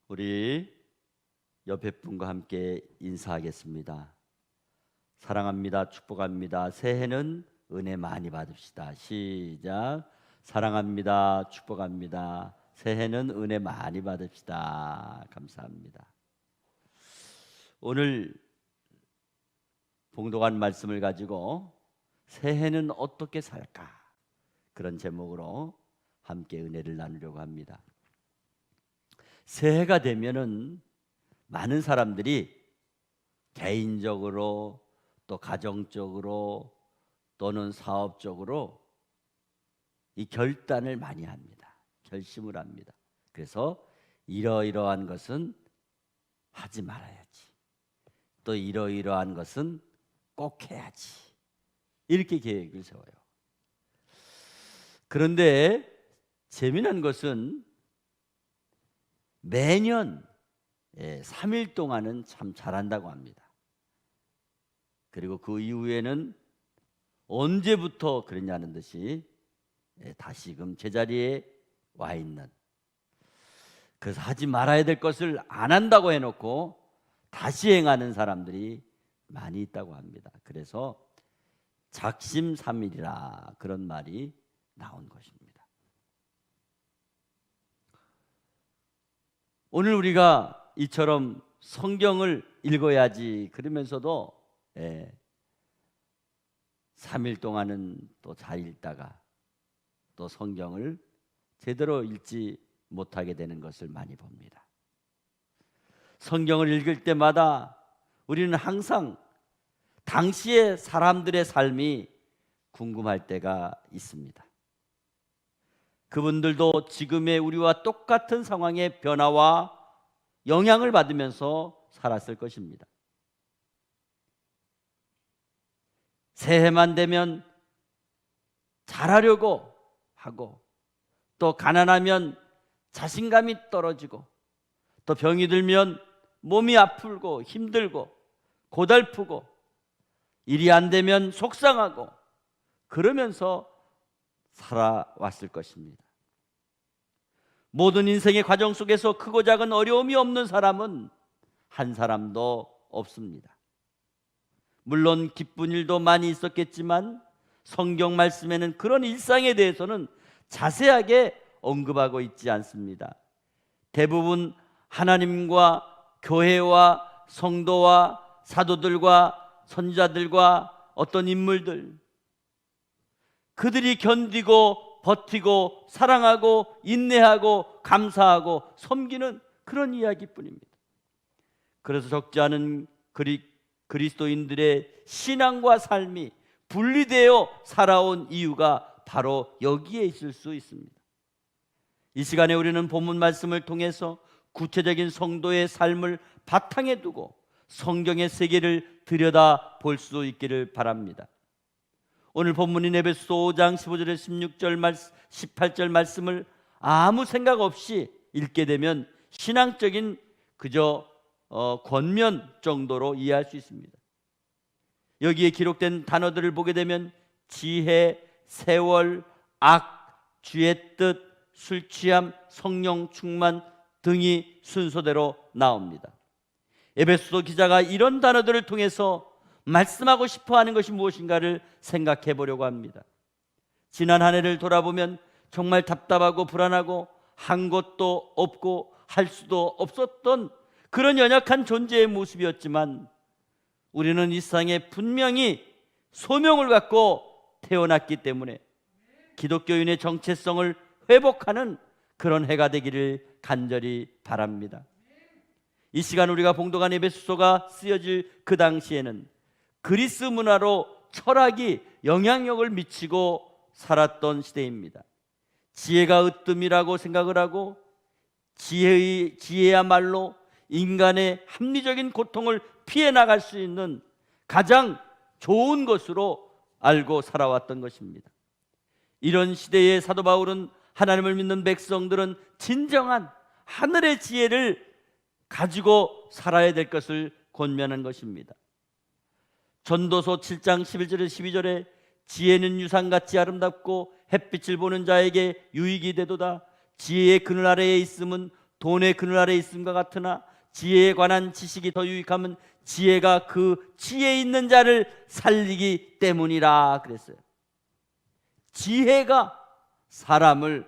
우리 옆에 분과 함께 인사하겠습니다. 사랑합니다. 축복합니다. 새해는 은혜 많이 받읍시다. 시작. 사랑합니다. 축복합니다. 새해는 은혜 많이 받읍시다. 감사합니다. 오늘 봉독한 말씀을 가지고 새해는 어떻게 살까? 그런 제목으로 함께 은혜를 나누려고 합니다. 새해가 되면은 많은 사람들이 개인적으로 또 가정적으로 또는 사업적으로 이 결단을 많이 합니다. 결심을 합니다. 그래서 이러이러한 것은 하지 말아야지. 또 이러이러한 것은 꼭 해야지. 이렇게 계획을 세워요. 그런데 재미난 것은 매년 3일 동안은 참 잘한다고 합니다. 그리고 그 이후에는 언제부터 그랬냐는 듯이 다시금 제자리에 와 있는, 그래서 하지 말아야 될 것을 안 한다고 해놓고 다시 행하는 사람들이 많이 있다고 합니다. 그래서 작심삼일이라 그런 말이 나온 것입니다. 오늘 우리가 이처럼 성경을 읽어야지 그러면서도 3일 동안은 또 잘 읽다가 또 성경을 제대로 읽지 못하게 되는 것을 많이 봅니다. 성경을 읽을 때마다 우리는 항상 당시의 사람들의 삶이 궁금할 때가 있습니다. 그분들도 지금의 우리와 똑같은 상황의 변화와 영향을 받으면서 살았을 것입니다. 새해만 되면 잘하려고 하고, 또 가난하면 자신감이 떨어지고, 또 병이 들면 몸이 아프고 힘들고 고달프고, 일이 안 되면 속상하고, 그러면서 살아왔을 것입니다. 모든 인생의 과정 속에서 크고 작은 어려움이 없는 사람은 한 사람도 없습니다. 물론 기쁜 일도 많이 있었겠지만 성경 말씀에는 그런 일상에 대해서는 자세하게 언급하고 있지 않습니다. 대부분 하나님과 교회와 성도와 사도들과 선지자들과 어떤 인물들, 그들이 견디고 버티고 사랑하고 인내하고 감사하고 섬기는 그런 이야기뿐입니다. 그래서 적지 않은 그리스도인들의 신앙과 삶이 분리되어 살아온 이유가 바로 여기에 있을 수 있습니다. 이 시간에 우리는 본문 말씀을 통해서 구체적인 성도의 삶을 바탕에 두고 성경의 세계를 들여다 볼 수 있기를 바랍니다. 오늘 본문인 에베소서 5장 15절에 18절 말씀을 아무 생각 없이 읽게 되면 신앙적인 그저 권면 정도로 이해할 수 있습니다. 여기에 기록된 단어들을 보게 되면 지혜, 세월, 악, 주의 뜻, 술 취함, 성령 충만 등이 순서대로 나옵니다. 에베소서 기자가 이런 단어들을 통해서 말씀하고 싶어하는 것이 무엇인가를 생각해 보려고 합니다. 지난 한 해를 돌아보면 정말 답답하고 불안하고 한 것도 없고 할 수도 없었던 그런 연약한 존재의 모습이었지만, 우리는 이 세상에 분명히 소명을 갖고 태어났기 때문에 기독교인의 정체성을 회복하는 그런 해가 되기를 간절히 바랍니다. 이 시간 우리가 봉독한 에베소서가 쓰여질 그 당시에는 그리스 문화로 철학이 영향력을 미치고 살았던 시대입니다. 지혜가 으뜸이라고 생각을 하고, 지혜야말로 인간의 합리적인 고통을 피해 나갈 수 있는 가장 좋은 것으로 알고 살아왔던 것입니다. 이런 시대에 사도 바울은 하나님을 믿는 백성들은 진정한 하늘의 지혜를 가지고 살아야 될 것을 권면한 것입니다. 전도서 7장 11절에 12절에 지혜는 유상같이 아름답고 햇빛을 보는 자에게 유익이 되도다. 지혜의 그늘 아래에 있음은 돈의 그늘 아래 있음과 같으나 지혜에 관한 지식이 더 유익함은 지혜가 그 지혜 있는 자를 살리기 때문이라 그랬어요. 지혜가 사람을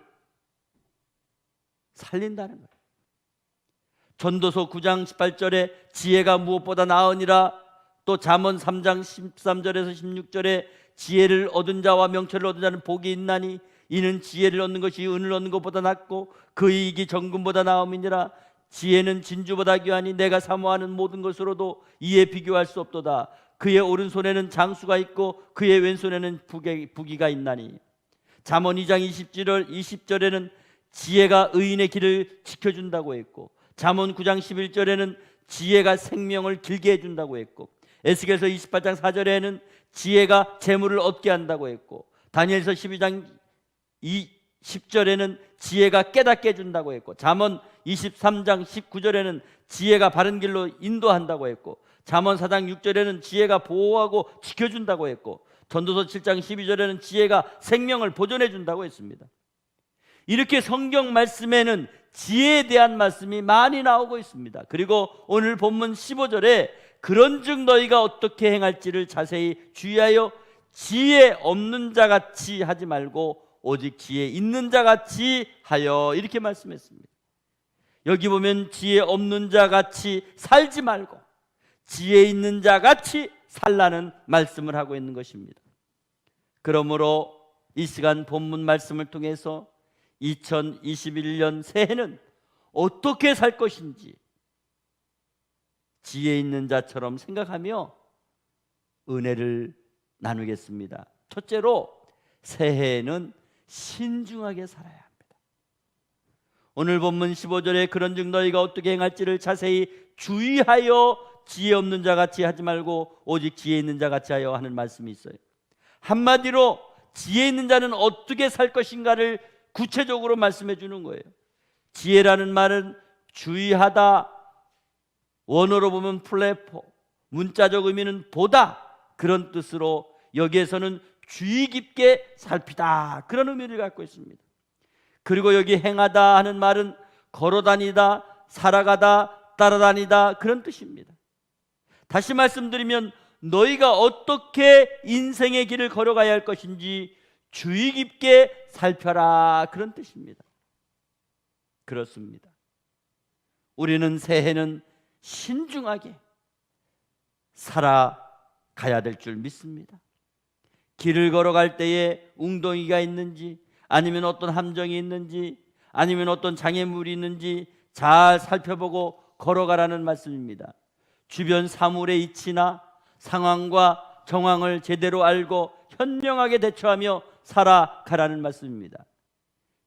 살린다는 거예요. 전도서 9장 18절에 지혜가 무엇보다 나으니라, 또 잠언 3장 13절에서 16절에 지혜를 얻은 자와 명철을 얻은 자는 복이 있나니 이는 지혜를 얻는 것이 은을 얻는 것보다 낫고 그 이익이 정금보다 나음이니라. 지혜는 진주보다 귀하니 내가 사모하는 모든 것으로도 이에 비교할 수 없도다. 그의 오른손에는 장수가 있고 그의 왼손에는 부기가 있나니. 잠언 2장 20절에는 지혜가 의인의 길을 지켜준다고 했고, 잠언 9장 11절에는 지혜가 생명을 길게 해준다고 했고, 에스겔서 28장 4절에는 지혜가 재물을 얻게 한다고 했고, 다니엘서 12장 10절에는 지혜가 깨닫게 해준다고 했고, 잠언 23장 19절에는 지혜가 바른 길로 인도한다고 했고, 잠언 4장 6절에는 지혜가 보호하고 지켜준다고 했고, 전도서 7장 12절에는 지혜가 생명을 보존해 준다고 했습니다. 이렇게 성경 말씀에는 지혜에 대한 말씀이 많이 나오고 있습니다. 그리고 오늘 본문 15절에 그런즉 너희가 어떻게 행할지를 자세히 주의하여 지혜 없는 자같이 하지 말고 오직 지혜 있는 자같이 하여, 이렇게 말씀했습니다. 여기 보면 지혜 없는 자같이 살지 말고 지혜 있는 자같이 살라는 말씀을 하고 있는 것입니다. 그러므로 이 시간 본문 말씀을 통해서 2021년 새해는 어떻게 살 것인지 지혜 있는 자처럼 생각하며 은혜를 나누겠습니다. 첫째로, 새해에는 신중하게 살아야 합니다. 오늘 본문 15절에 그런즉 너희가 어떻게 행할지를 자세히 주의하여 지혜 없는 자같이 하지 말고 오직 지혜 있는 자같이 하여 하는 말씀이 있어요. 한마디로 지혜 있는 자는 어떻게 살 것인가를 구체적으로 말씀해 주는 거예요. 지혜라는 말은 주의하다, 원어로 보면 플레포, 문자적 의미는 보다, 그런 뜻으로 여기에서는 주의 깊게 살피다, 그런 의미를 갖고 있습니다. 그리고 여기 행하다 하는 말은 걸어다니다, 살아가다, 따라다니다, 그런 뜻입니다. 다시 말씀드리면 너희가 어떻게 인생의 길을 걸어가야 할 것인지 주의 깊게 살펴라, 그런 뜻입니다. 그렇습니다. 우리는 새해는 신중하게 살아가야 될 줄 믿습니다. 길을 걸어갈 때에 웅덩이가 있는지, 아니면 어떤 함정이 있는지, 아니면 어떤 장애물이 있는지 잘 살펴보고 걸어가라는 말씀입니다. 주변 사물의 이치나 상황과 정황을 제대로 알고 현명하게 대처하며 살아가라는 말씀입니다.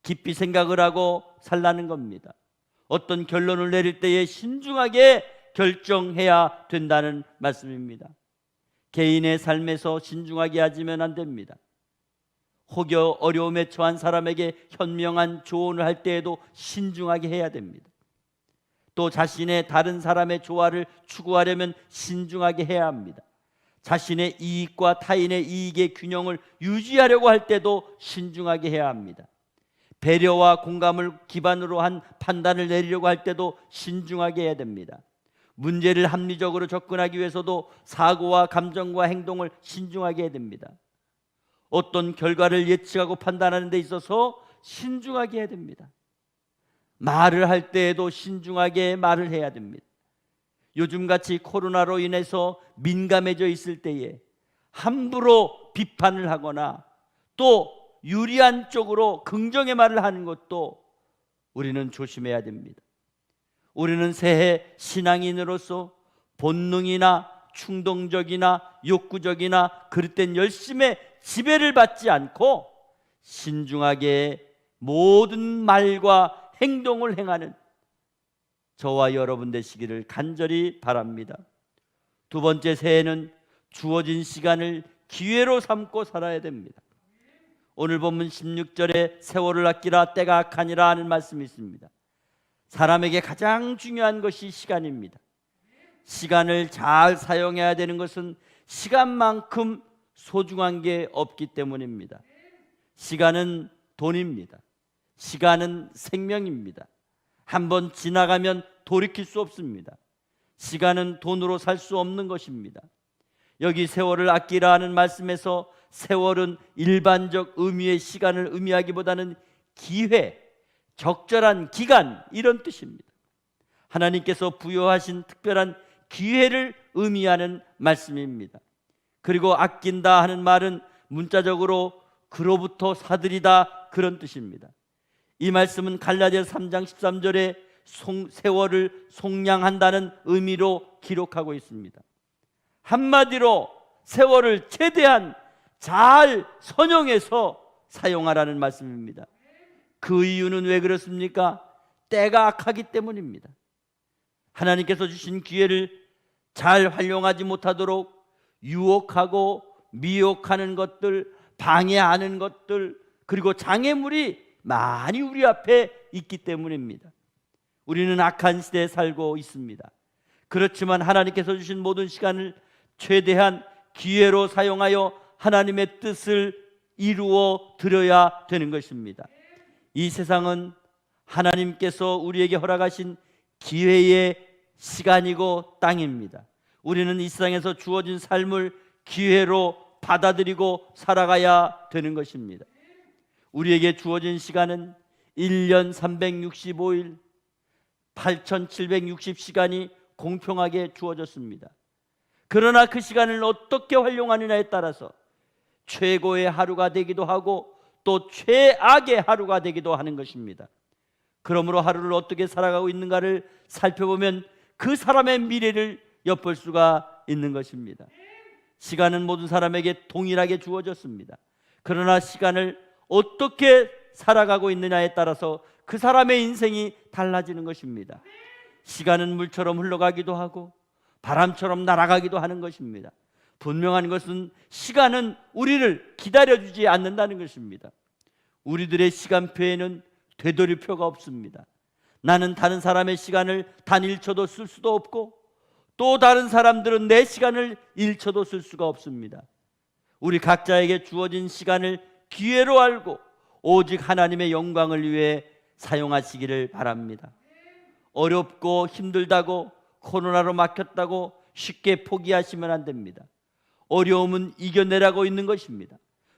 깊이 생각을 하고 살라는 겁니다. 어떤 결론을 내릴 때에 신중하게 결정해야 된다는 말씀입니다. 개인의 삶에서 신중하게 하지면 안 됩니다. 혹여 어려움에 처한 사람에게 현명한 조언을 할 때에도 신중하게 해야 됩니다. 또 자신의 다른 사람의 조화를 추구하려면 신중하게 해야 합니다. 자신의 이익과 타인의 이익의 균형을 유지하려고 할 때도 신중하게 해야 합니다. 배려와 공감을 기반으로 한 판단을 내리려고 할 때도 신중하게 해야 됩니다. 문제를 합리적으로 접근하기 위해서도 사고와 감정과 행동을 신중하게 해야 됩니다. 어떤 결과를 예측하고 판단하는 데 있어서 신중하게 해야 됩니다. 말을 할 때에도 신중하게 말을 해야 됩니다. 요즘같이 코로나로 인해서 민감해져 있을 때에 함부로 비판을 하거나 또 유리한 쪽으로 긍정의 말을 하는 것도 우리는 조심해야 됩니다. 우리는 새해 신앙인으로서 본능이나 충동적이나 욕구적이나 그릇된 열심에 지배를 받지 않고 신중하게 모든 말과 행동을 행하는 저와 여러분 되시기를 간절히 바랍니다. 두 번째, 새해는 주어진 시간을 기회로 삼고 살아야 됩니다. 오늘 본문 16절에 세월을 아끼라 때가 악하니라 하는 말씀이 있습니다. 사람에게 가장 중요한 것이 시간입니다. 시간을 잘 사용해야 되는 것은 시간만큼 소중한 게 없기 때문입니다. 시간은 돈입니다. 시간은 생명입니다. 한번 지나가면 돌이킬 수 없습니다. 시간은 돈으로 살 수 없는 것입니다. 여기 세월을 아끼라 하는 말씀에서 세월은 일반적 의미의 시간을 의미하기보다는 기회, 적절한 기간, 이런 뜻입니다. 하나님께서 부여하신 특별한 기회를 의미하는 말씀입니다. 그리고 아낀다 하는 말은 문자적으로 그로부터 사들이다, 그런 뜻입니다. 이 말씀은 갈라디아서 3장 13절에 세월을 속량한다는 의미로 기록하고 있습니다. 한마디로 세월을 최대한 잘 선용해서 사용하라는 말씀입니다. 그 이유는 왜 그렇습니까? 때가 악하기 때문입니다. 하나님께서 주신 기회를 잘 활용하지 못하도록 유혹하고 미혹하는 것들, 방해하는 것들, 그리고 장애물이 많이 우리 앞에 있기 때문입니다. 우리는 악한 시대에 살고 있습니다. 그렇지만 하나님께서 주신 모든 시간을 최대한 기회로 사용하여 하나님의 뜻을 이루어 드려야 되는 것입니다. 이 세상은 하나님께서 우리에게 허락하신 기회의 시간이고 땅입니다. 우리는 이 세상에서 주어진 삶을 기회로 받아들이고 살아가야 되는 것입니다. 우리에게 주어진 시간은 1년 365일 8760시간이 공평하게 주어졌습니다. 그러나 그 시간을 어떻게 활용하느냐에 따라서 최고의 하루가 되기도 하고 또 최악의 하루가 되기도 하는 것입니다. 그러므로 하루를 어떻게 살아가고 있는가를 살펴보면 그 사람의 미래를 엿볼 수가 있는 것입니다. 시간은 모든 사람에게 동일하게 주어졌습니다. 그러나 시간을 어떻게 살아가고 있느냐에 따라서 그 사람의 인생이 달라지는 것입니다. 시간은 물처럼 흘러가기도 하고 바람처럼 날아가기도 하는 것입니다. 분명한 것은 시간은 우리를 기다려주지 않는다는 것입니다. 우리들의 시간표에는 되돌이표가 없습니다. 나는 다른 사람의 시간을 단 1초도 쓸 수도 없고 또 다른 사람들은 내 시간을 1초도 쓸 수가 없습니다. 우리 각자에게 주어진 시간을 기회로 알고 오직 하나님의 영광을 위해 사용하시기를 바랍니다. 어렵고 힘들다고 코로나로 막혔다고 쉽게 포기하시면 안 됩니다. 어려움은 이겨내라고 있는 것입니다.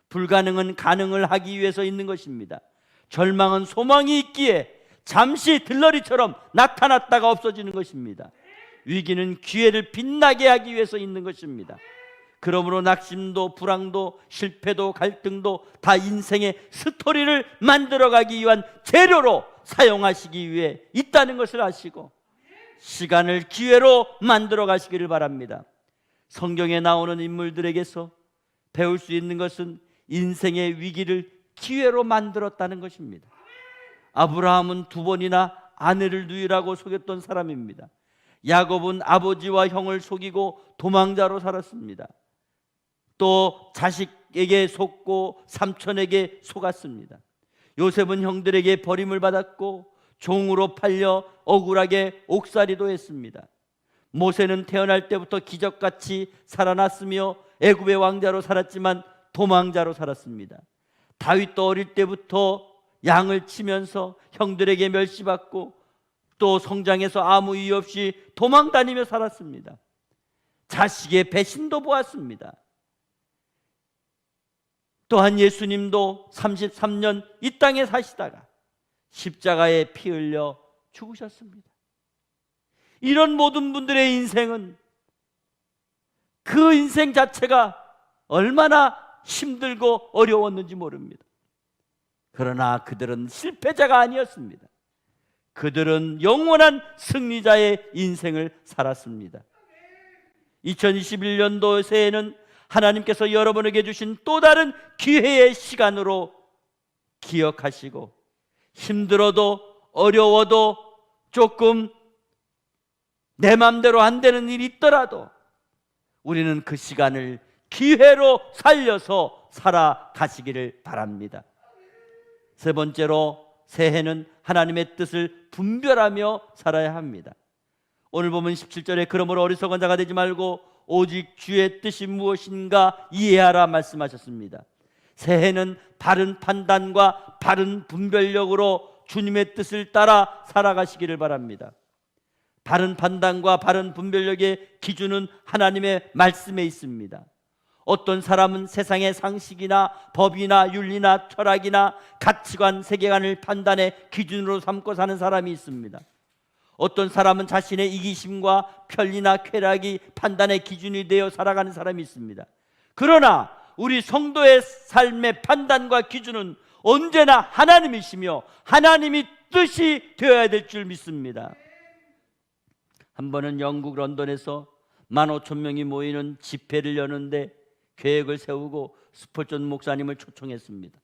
불가능은 가능을 하기 위해서 있는 것입니다. 절망은 소망이 있기에 잠시 들러리처럼 나타났다가 없어지는 것입니다. 위기는 기회를 빛나게 하기 위해서 있는 것입니다. 그러므로 낙심도 불황도 실패도 갈등도 다 인생의 스토리를 만들어가기 위한 재료로 사용하시기 위해 있다는 것을 아시고 시간을 기회로 만들어 가시기를 바랍니다. 성경에 나오는 인물들에게서 배울 수 있는 것은 인생의 위기를 기회로 만들었다는 것입니다. 아브라함은 2번이나 아내를 누이라고 속였던 사람입니다. 야곱은 아버지와 형을 속이고 도망자로 살았습니다. 또 자식에게 속고 삼촌에게 속았습니다. 요셉은 형들에게 버림을 받았고 종으로 팔려 억울하게 옥살이도 했습니다. 모세는 태어날 때부터 기적같이 살아났으며 애굽의 왕자로 살았지만 도망자로 살았습니다. 다윗도 어릴 때부터 양을 치면서 형들에게 멸시받고 또 성장해서 아무 이유 없이 도망다니며 살았습니다. 자식의 배신도 보았습니다. 또한 예수님도 33년 이 땅에 사시다가 십자가에 피 흘려 죽으셨습니다. 이런 모든 분들의 인생은 그 인생 자체가 얼마나 힘들고 어려웠는지 모릅니다. 그러나 그들은 실패자가 아니었습니다. 그들은 영원한 승리자의 인생을 살았습니다. 2021년도 새해는 하나님께서 여러분에게 주신 또 다른 기회의 시간으로 기억하시고 힘들어도 어려워도 조금 내 맘대로 안 되는 일이 있더라도 우리는 그 시간을 기회로 살려서 살아가시기를 바랍니다. 세 번째로 새해는 하나님의 뜻을 분별하며 살아야 합니다. 오늘 보면 17절에 그러므로 어리석은 자가 되지 말고 오직 주의 뜻이 무엇인가 이해하라 말씀하셨습니다. 새해는 바른 판단과 바른 분별력으로 주님의 뜻을 따라 살아가시기를 바랍니다. 바른 판단과 바른 분별력의 기준은 하나님의 말씀에 있습니다. 어떤 사람은 세상의 상식이나 법이나 윤리나 철학이나 가치관, 세계관을 판단의 기준으로 삼고 사는 사람이 있습니다. 어떤 사람은 자신의 이기심과 편리나 쾌락이 판단의 기준이 되어 살아가는 사람이 있습니다. 그러나 우리 성도의 삶의 판단과 기준은 언제나 하나님이시며 하나님이 뜻이 되어야 될 줄 믿습니다. 한 번은 영국 런던에서 15,000명이 모이는 집회를 여는데 계획을 세우고 스펄전 목사님을 초청했습니다.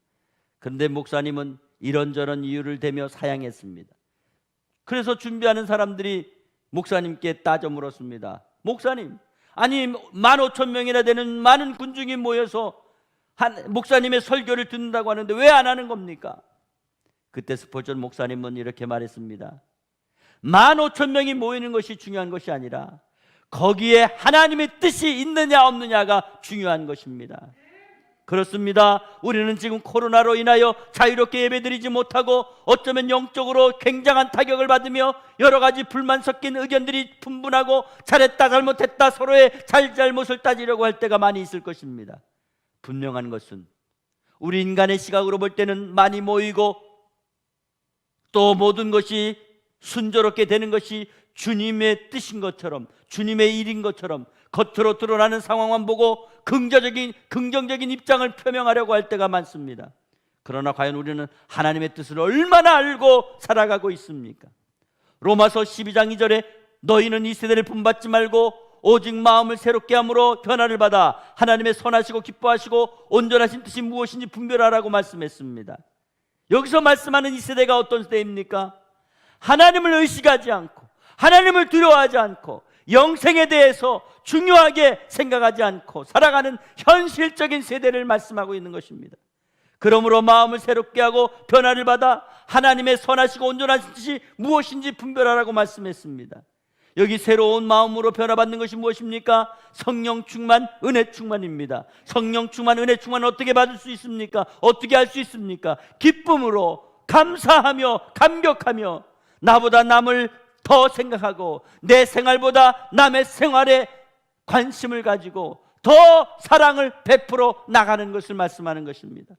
그런데 목사님은 이런저런 이유를 대며 사양했습니다. 그래서 준비하는 사람들이 목사님께 따져 물었습니다. 목사님, 아니 15,000명이나 되는 많은 군중이 모여서 목사님의 설교를 듣는다고 하는데 왜 안 하는 겁니까? 그때 스펄전 목사님은 이렇게 말했습니다. 15,000명이 모이는 것이 중요한 것이 아니라 거기에 하나님의 뜻이 있느냐 없느냐가 중요한 것입니다. 그렇습니다. 우리는 지금 코로나로 인하여 자유롭게 예배드리지 못하고 어쩌면 영적으로 굉장한 타격을 받으며 여러 가지 불만 섞인 의견들이 분분하고 잘했다 잘못했다 서로의 잘잘못을 따지려고 할 때가 많이 있을 것입니다. 분명한 것은 우리 인간의 시각으로 볼 때는 많이 모이고 또 모든 것이 순조롭게 되는 것이 주님의 뜻인 것처럼, 주님의 일인 것처럼 겉으로 드러나는 상황만 보고 긍정적인 입장을 표명하려고 할 때가 많습니다. 그러나 과연 우리는 하나님의 뜻을 얼마나 알고 살아가고 있습니까? 로마서 12장 2절에 너희는 이 세대를 본받지 말고 오직 마음을 새롭게 함으로 변화를 받아 하나님의 선하시고 기뻐하시고 온전하신 뜻이 무엇인지 분별하라고 말씀했습니다. 여기서 말씀하는 이 세대가 어떤 세대입니까? 하나님을 의식하지 않고 하나님을 두려워하지 않고 영생에 대해서 중요하게 생각하지 않고 살아가는 현실적인 세대를 말씀하고 있는 것입니다. 그러므로 마음을 새롭게 하고 변화를 받아 하나님의 선하시고 온전하신 뜻이 무엇인지 분별하라고 말씀했습니다. 여기 새로운 마음으로 변화받는 것이 무엇입니까? 성령 충만, 은혜 충만입니다. 성령 충만, 은혜 충만은 어떻게 받을 수 있습니까? 어떻게 할 수 있습니까? 기쁨으로 감사하며 감격하며 나보다 남을 더 생각하고 내 생활보다 남의 생활에 관심을 가지고 더 사랑을 베풀어 나가는 것을 말씀하는 것입니다.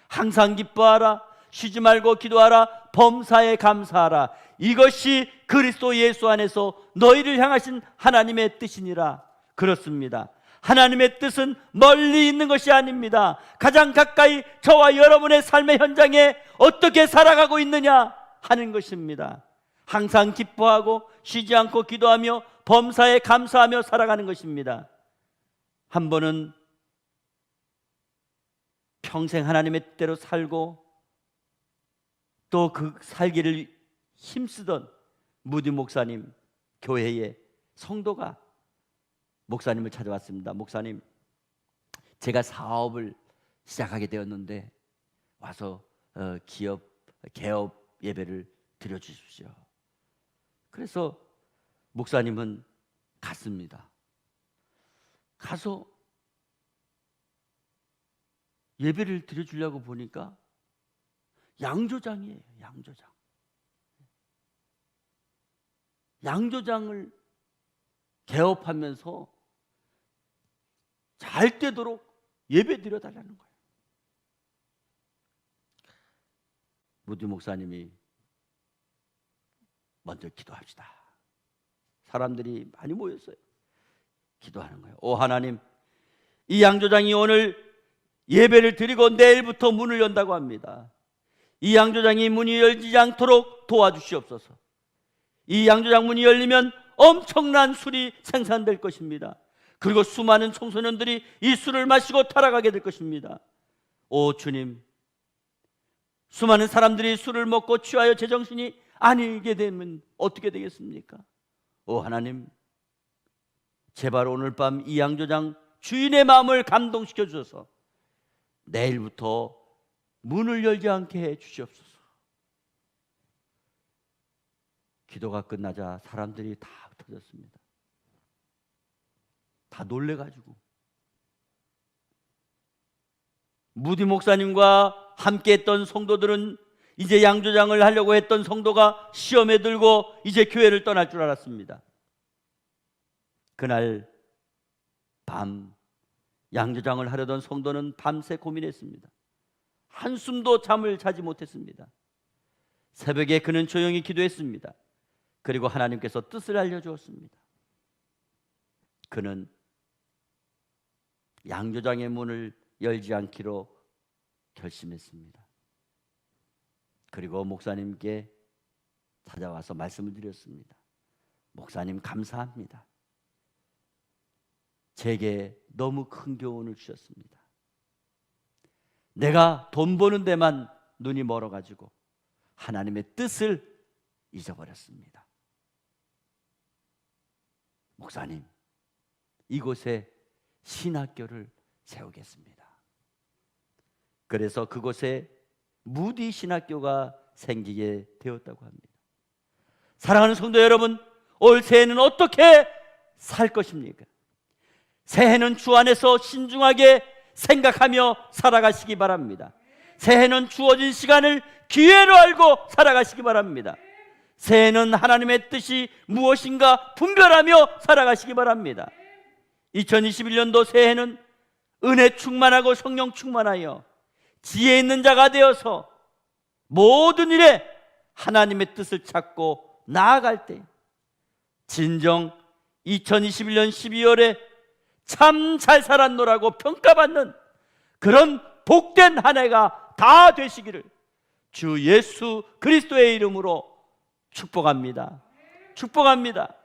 항상 기뻐하라, 쉬지 말고 기도하라, 범사에 감사하라. 이것이 그리스도 예수 안에서 너희를 향하신 하나님의 뜻이니라. 그렇습니다. 하나님의 뜻은 멀리 있는 것이 아닙니다. 가장 가까이 저와 여러분의 삶의 현장에 어떻게 살아가고 있느냐 하는 것입니다. 항상 기뻐하고 쉬지 않고 기도하며 범사에 감사하며 살아가는 것입니다. 한 번은 평생 하나님의 뜻대로 살고 또 그 살기를 힘쓰던 무디 목사님 교회에 성도가 목사님을 찾아왔습니다. 목사님, 제가 사업을 시작하게 되었는데 와서 개업 예배를 드려주십시오. 그래서 목사님은 갔습니다. 가서 예배를 드려주려고 보니까 양조장이에요. 양조장을 개업하면서 잘 되도록 예배 드려달라는 거예요. 무디 목사님이 먼저 기도합시다. 사람들이 많이 모였어요. 기도하는 거예요. 오 하나님, 이 양조장이 오늘 예배를 드리고 내일부터 문을 연다고 합니다. 이 양조장이 문이 열리지 않도록 도와주시옵소서. 이 양조장 문이 열리면 엄청난 술이 생산될 것입니다. 그리고 수많은 청소년들이 이 술을 마시고 타락하게 될 것입니다. 오 주님, 수많은 사람들이 술을 먹고 취하여 제정신이 아니게 되면 어떻게 되겠습니까? 오 하나님, 제발 오늘 밤 이 양조장 주인의 마음을 감동시켜 주셔서 내일부터 문을 열지 않게 해 주시옵소서. 기도가 끝나자 사람들이 다 흩어졌습니다. 다 놀래가지고 무디 목사님과 함께했던 성도들은 이제 양조장을 하려고 했던 성도가 시험에 들고 이제 교회를 떠날 줄 알았습니다. 그날 밤 양조장을 하려던 성도는 밤새 고민했습니다. 한숨도 잠을 자지 못했습니다. 새벽에 그는 조용히 기도했습니다. 그리고 하나님께서 뜻을 알려주었습니다. 그는 양조장의 문을 열지 않기로 결심했습니다. 그리고 목사님께 찾아와서 말씀을 드렸습니다. 목사님, 감사합니다. 제게 너무 큰 교훈을 주셨습니다. 내가 돈 버는 데만 눈이 멀어가지고 하나님의 뜻을 잊어버렸습니다. 목사님, 이곳에 신학교를 세우겠습니다. 그래서 그곳에 무디 신학교가 생기게 되었다고 합니다. 사랑하는 성도 여러분, 올 새해는 어떻게 살 것입니까? 새해는 주 안에서 신중하게 생각하며 살아가시기 바랍니다. 새해는 주어진 시간을 기회로 알고 살아가시기 바랍니다. 새해는 하나님의 뜻이 무엇인가 분별하며 살아가시기 바랍니다. 2021년도 새해는 은혜 충만하고 성령 충만하여 지혜 있는 자가 되어서 모든 일에 하나님의 뜻을 찾고 나아갈 때 진정 2021년 12월에 참 잘 살았노라고 평가받는 그런 복된 한 해가 다 되시기를 주 예수 그리스도의 이름으로 축복합니다. 축복합니다.